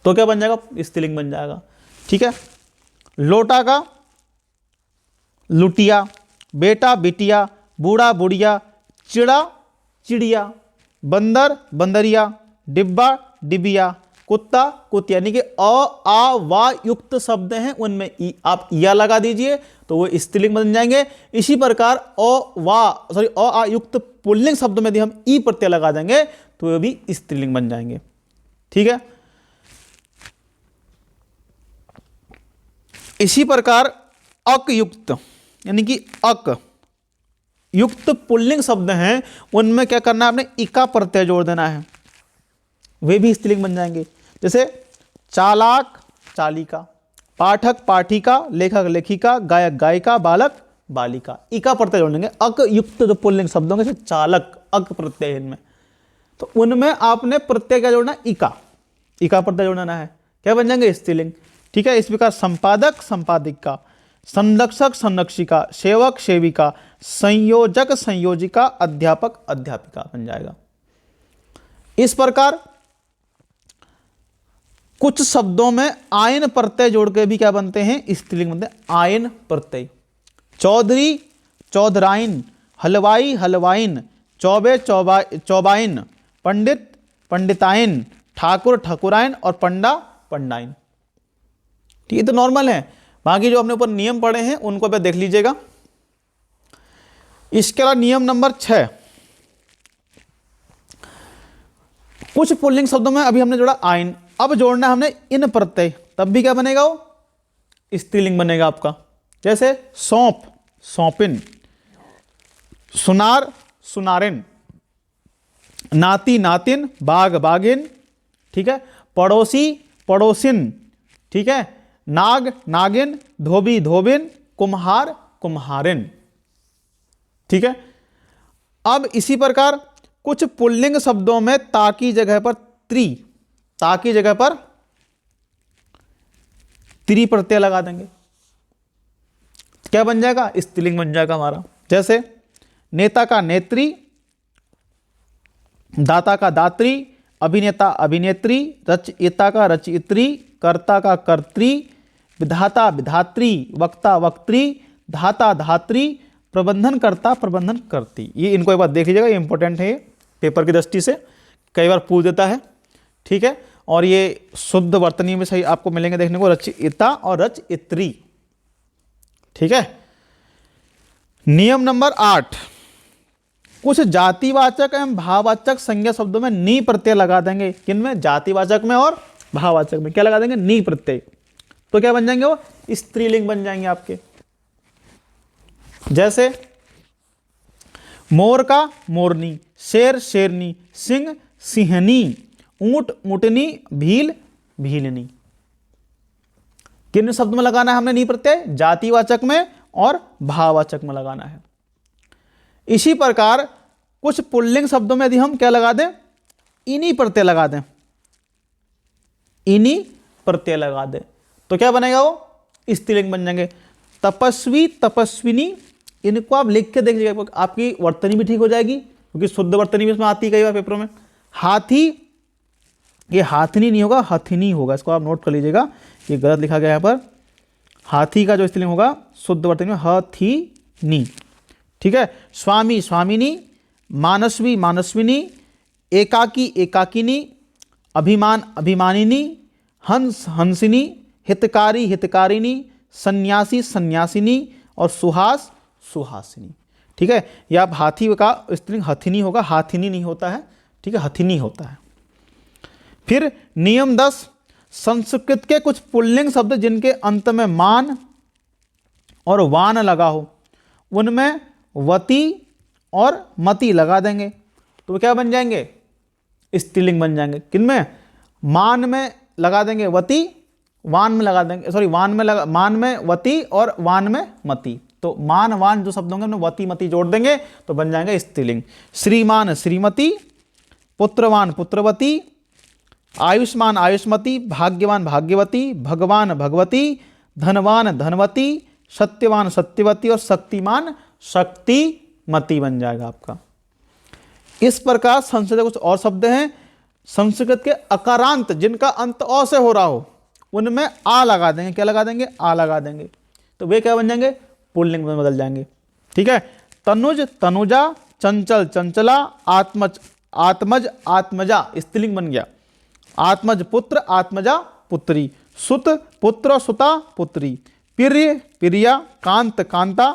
Speaker 1: तो क्या बन जाएगा, स्त्रीलिंग बन जाएगा, ठीक है। लोटा का लुटिया, बेटा बिटिया, बूढ़ा बुढ़िया, चिड़ा चिड़िया, बंदर बंदरिया, डिब्बा डिबिया, कुत्ता कुतिया, यानी कि आ वा युक्त शब्द हैं उनमें आप या लगा दीजिए तो वो स्त्रीलिंग बन जाएंगे। इसी प्रकार आ युक्त पुल्लिंग शब्द में यदि हम ई प्रत्यय लगा देंगे तो वे भी स्त्रीलिंग बन जाएंगे, ठीक है। इसी प्रकार अक युक्त, यानी कि अक युक्त पुल्लिंग शब्द हैं उनमें क्या करना है, आपने इका प्रत्यय जोड़ देना है, वे भी स्त्रीलिंग बन जाएंगे। जैसे चालाक चालिका, पाठक पाठिका, लेखक लेखिका, गायक गायिका, बालक बालिका, इका प्रत्यय जोड़ देंगे। अक युक्त जो पुल्लिंग शब्द होंगे, जैसे चालक, अक प्रत्यय इनमें, तो उनमें आपने प्रत्यय क्या जोड़ना, इका, इका प्रत्यय जोड़ना है, क्या बन जाएंगे, स्त्रीलिंग, ठीक है। इस प्रकार संपादक संपादिका, संरक्षक संरक्षिका, सेवक सेविका, संयोजक संयोजिका, अध्यापक अध्यापिका बन जाएगा। इस प्रकार कुछ शब्दों में आयन प्रत्यय जोड़ के भी क्या बनते हैं, स्त्रीलिंग बनते हैं, आयन प्रत्यय। चौधरी चौधराइन, हलवाई हलवाइन, चौबे चौबाइन, पंडित पंडिताइन, ठाकुर ठाकुराइन और पंडा पंडाइन, ठीक है। तो नॉर्मल है, बाकी जो हमने ऊपर नियम पढ़े हैं उनको पे देख लीजिएगा। इसके अलावा नियम नंबर 6, कुछ पुल्लिंग शब्दों में अभी हमने जोड़ा आयन, अब जोड़ना हमने इन प्रत्यय, तब भी क्या बनेगा, वो स्त्रीलिंग बनेगा आपका। जैसे सौंप सौंपिन, सुनार सुनारिन, नाती नातिन, बाग बागिन, ठीक है। पड़ोसी पड़ोसिन, ठीक है, नाग नागिन, धोबी धोबिन, कुम्हार कुम्हारिन, ठीक है। अब इसी प्रकार कुछ पुल्लिंग शब्दों में ता की जगह पर त्रि, ता की जगह पर त्रि प्रत्यय लगा देंगे, क्या बन जाएगा, स्त्रीलिंग बन जाएगा हमारा। जैसे नेता का नेत्री, दाता का दात्री, अभिनेता अभिनेत्री, रचयिता का रचयित्री, कर्ता का कर्त्री, विधाता विधात्री, वक्ता वक्त्री, धाता धात्री, प्रबंधन करता प्रबंधन करती। ये इनको एक बार देख लीजिएगा, ये इंपॉर्टेंट है, ये पेपर की दृष्टि से कई बार पूछ देता है, ठीक है। और ये शुद्ध वर्तनी में सही आपको मिलेंगे देखने को, रचयिता और रचयित्री, ठीक है। नियम नंबर 8, कुछ जातिवाचक एवं भाववाचक संज्ञा शब्दों में नी प्रत्यय लगा देंगे। किनमें, जातिवाचक में और भाववाचक में क्या लगा देंगे, नी प्रत्यय। तो क्या बन जाएंगे, वो स्त्रीलिंग बन जाएंगे आपके। जैसे मोर का मोरनी, शेर शेरनी, सिंह सिंहनी, ऊंट ऊंटनी, भील भीलनी। किन शब्द में लगाना है हमने नी प्रत्यय, जातिवाचक में और भाववाचक में लगाना है। इसी प्रकार कुछ पुल्लिंग शब्दों में यदि हम क्या लगा दें, इनी प्रत्यय लगा दें, इनी प्रत्यय लगा दें, तो क्या बनेगा, वो स्त्रीलिंग बन जाएंगे। तपस्वी तपस्विनी, इनको आप लिख के देख लीजिएगा, आपकी वर्तनी भी ठीक हो जाएगी, क्योंकि शुद्ध वर्तनी भी इसमें आती है कई बार पेपरों में। हाथी, ये हाथनी नहीं होगा, हथिनी होगा, इसको आप नोट कर लीजिएगा, ये गलत लिखा गया यहाँ पर। हाथी का जो स्त्रीलिंग होगा शुद्ध वर्तनी में हथिनी, ठीक है। स्वामी स्वामिनी, मानसवी मानसविनी, एकाकी एकाकिनी, अभिमान अभिमानिनी, हंस हंसिनी, हितकारी हितकारिणी, सन्यासी सन्यासिनी और सुहास सुहासिनी, ठीक है। या आप हाथी का स्त्रीलिंग हथिनी होगा, हाथिनी नहीं होता है, ठीक है, हथिनी होता है। फिर नियम 10, संस्कृत के कुछ पुल्लिंग शब्द जिनके अंत में मान और वान लगा हो, उनमें वती और मति लगा देंगे, तो वो क्या बन जाएंगे, स्त्रीलिंग बन जाएंगे। किनमें, मान में लगा देंगे वती, वान में लगा देंगे, सॉरी वान में लगा, मान में वती और वान में मति, तो मान वान जो शब्द होंगे उनमें वती मति जोड़ देंगे तो बन जाएंगे स्त्रीलिंग। श्रीमान श्रीमती, पुत्रवान पुत्रवती, आयुष्मान आयुष्मती, भाग्यवान भाग्यवती, भगवान भगवती, धनवान धनवती, सत्यवान सत्यवती और शक्तिमान शक्तिमती बन जाएगा आपका। इस प्रकार संस्कृत के कुछ और शब्द हैं, संस्कृत के अकारांत जिनका अंत अ से हो रहा हो, उनमें आ लगा देंगे, क्या लगा देंगे, आ लगा देंगे, तो वे क्या बन जाएंगे, पुल्लिंग में बदल जाएंगे, ठीक है। तनुज तनुजा, चंचल चंचला, आत्मज आत्मज आत्मजा, स्त्रीलिंग बन गया। आत्मज पुत्र आत्मजा पुत्री, सुत पुत्र सुता पुत्री, प्रिय प्रिया, कांत कांता,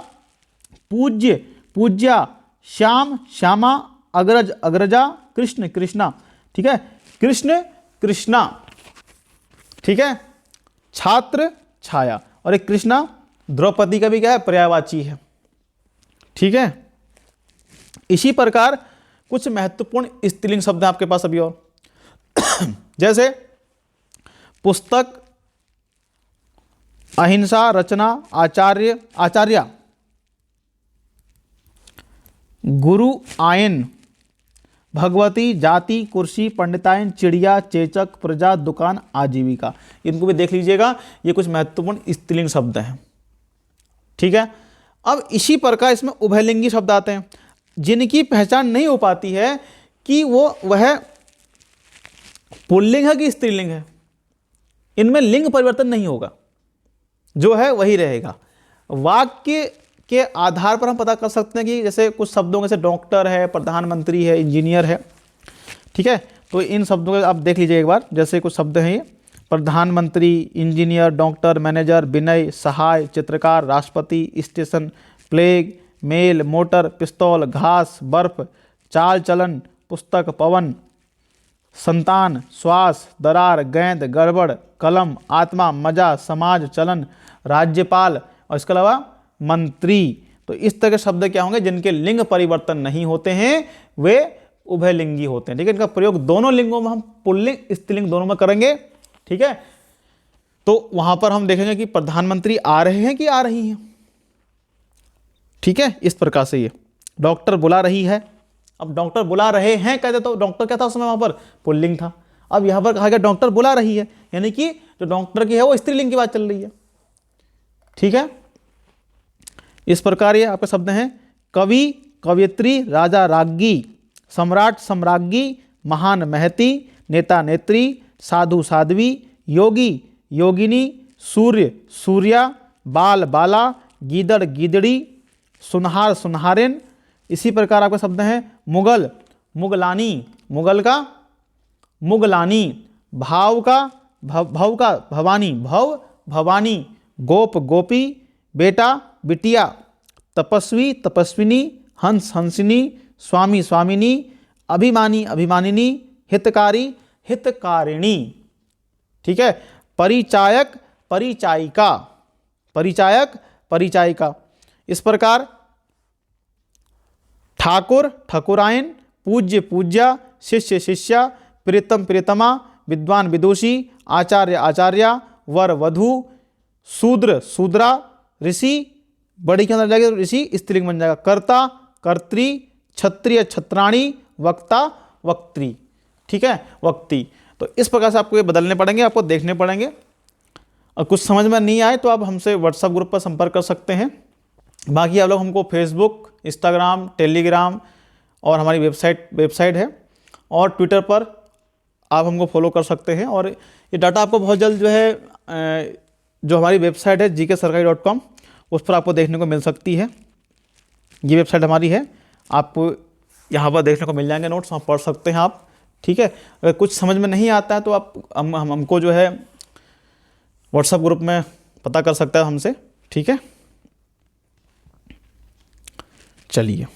Speaker 1: पूज्य पूज्या, श्याम श्यामा, अग्रज अग्रजा, कृष्ण कृष्णा, ठीक है, कृष्ण कृष्णा, ठीक है। छात्र छाया, और एक कृष्णा द्रौपदी का भी क्या है, पर्यायवाची है, ठीक है। इसी प्रकार कुछ महत्वपूर्ण स्त्रीलिंग शब्द हैं आपके पास अभी और जैसे पुस्तक, अहिंसा, रचना, आचार्य आचार्या, गुरु आयन, भगवती, जाति, कुर्सी, पंडितायन, चिड़िया, चेचक, प्रजा, दुकान, आजीविका। इनको भी देख लीजिएगा, ये कुछ महत्वपूर्ण स्त्रीलिंग शब्द हैं, ठीक है। अब इसी प्रकार इसमें उभयलिंगी शब्द आते हैं, जिनकी पहचान नहीं हो पाती है कि वह पुल्लिंग है कि स्त्रीलिंग है। इनमें लिंग परिवर्तन नहीं होगा, जो है वही रहेगा। वाक्य के आधार पर हम पता कर सकते हैं कि जैसे कुछ शब्दों में से डॉक्टर है, प्रधानमंत्री है, इंजीनियर है, ठीक है। तो इन शब्दों को आप देख लीजिए एक बार, जैसे कुछ शब्द हैं ये, प्रधानमंत्री, इंजीनियर, डॉक्टर, मैनेजर, विनय, सहाय, चित्रकार, राष्ट्रपति, स्टेशन, प्लेग, मेल, मोटर, पिस्तौल, घास, बर्फ, चाल चलन, पुस्तक, पवन, संतान, श्वास, दरार, गेंद, गड़बड़, कलम, आत्मा, मजा, समाज, चलन, राज्यपाल और इसके अलावा मंत्री। तो इस तरह के शब्द क्या होंगे, जिनके लिंग परिवर्तन नहीं होते हैं, वे उभयलिंगी होते हैं, ठीक है। इनका प्रयोग दोनों लिंगों में हम पुल्लिंग स्त्रीलिंग दोनों में करेंगे, ठीक है। तो वहां पर हम देखेंगे कि प्रधानमंत्री आ रहे हैं कि आ रही हैं, ठीक है। इस प्रकार से ये डॉक्टर बुला रही है, अब डॉक्टर बुला रहे हैं कहते तो डॉक्टर क्या था उस समय, वहां पर पुल्लिंग था। अब यहां पर कहा गया डॉक्टर बुला रही है, यानी कि जो डॉक्टर की है वो स्त्रीलिंग की बात चल रही है, ठीक है। इस प्रकार ये आपके शब्द हैं कवि, कवयित्री, राजा राज्ञी, सम्राट सम्राज्ञी, महान महती, नेता नेत्री, साधु साध्वी, योगी योगिनी, सूर्य सूर्या, बाल बाला, गीदड़ गीदड़ी, सुनहार सुनहारिन। इसी प्रकार आपके शब्द हैं मुगल मुगलानी, मुगल का मुगलानी, भाव का भव का भवानी, भव भवानी, गोप गोपी, बेटा बिटिया, तपस्वी तपस्विनी, हंस हंसिनी, स्वामी स्वामिनी, अभिमानी अभिमानिनी, हितकारी हितकारिणी, ठीक है। परिचायक परिचायिका, परिचायक परिचायिका। इस प्रकार ठाकुर ठकुराइन, पूज्य पूज्या, शिष्य शिष्या, प्रीतम प्रीतमा, विद्वान विदुषी, आचार्य आचार्या, वर वधु, शूद्र शूद्रा, ऋषि बड़ी के अंदर जाएगा तो ऋषि स्त्रीलिंग बन जाएगा, कर्ता कर्त्री, क्षत्रिय छत्राणी, वक्ता वक्त्री, ठीक है, वक्ती। तो इस प्रकार से आपको ये बदलने पड़ेंगे, आपको देखने पड़ेंगे। और कुछ समझ में नहीं आए तो आप हमसे व्हाट्सएप ग्रुप पर संपर्क कर सकते हैं। बाकी आप लोग हमको फेसबुक, इंस्टाग्राम, टेलीग्राम और हमारी वेबसाइट है, और ट्विटर पर आप हमको फॉलो कर सकते हैं। और ये डाटा आपको बहुत जल्द जो है जो हमारी वेबसाइट है gksarkari.com उस पर आपको देखने को मिल सकती है। ये वेबसाइट हमारी है, आपको यहाँ पर देखने को मिल जाएंगे नोट्स, वहाँ पढ़ सकते हैं आप, ठीक है। अगर कुछ समझ में नहीं आता है तो आप हमको जो है व्हाट्सएप ग्रुप में पता कर सकता है हमसे, ठीक है। चलिए।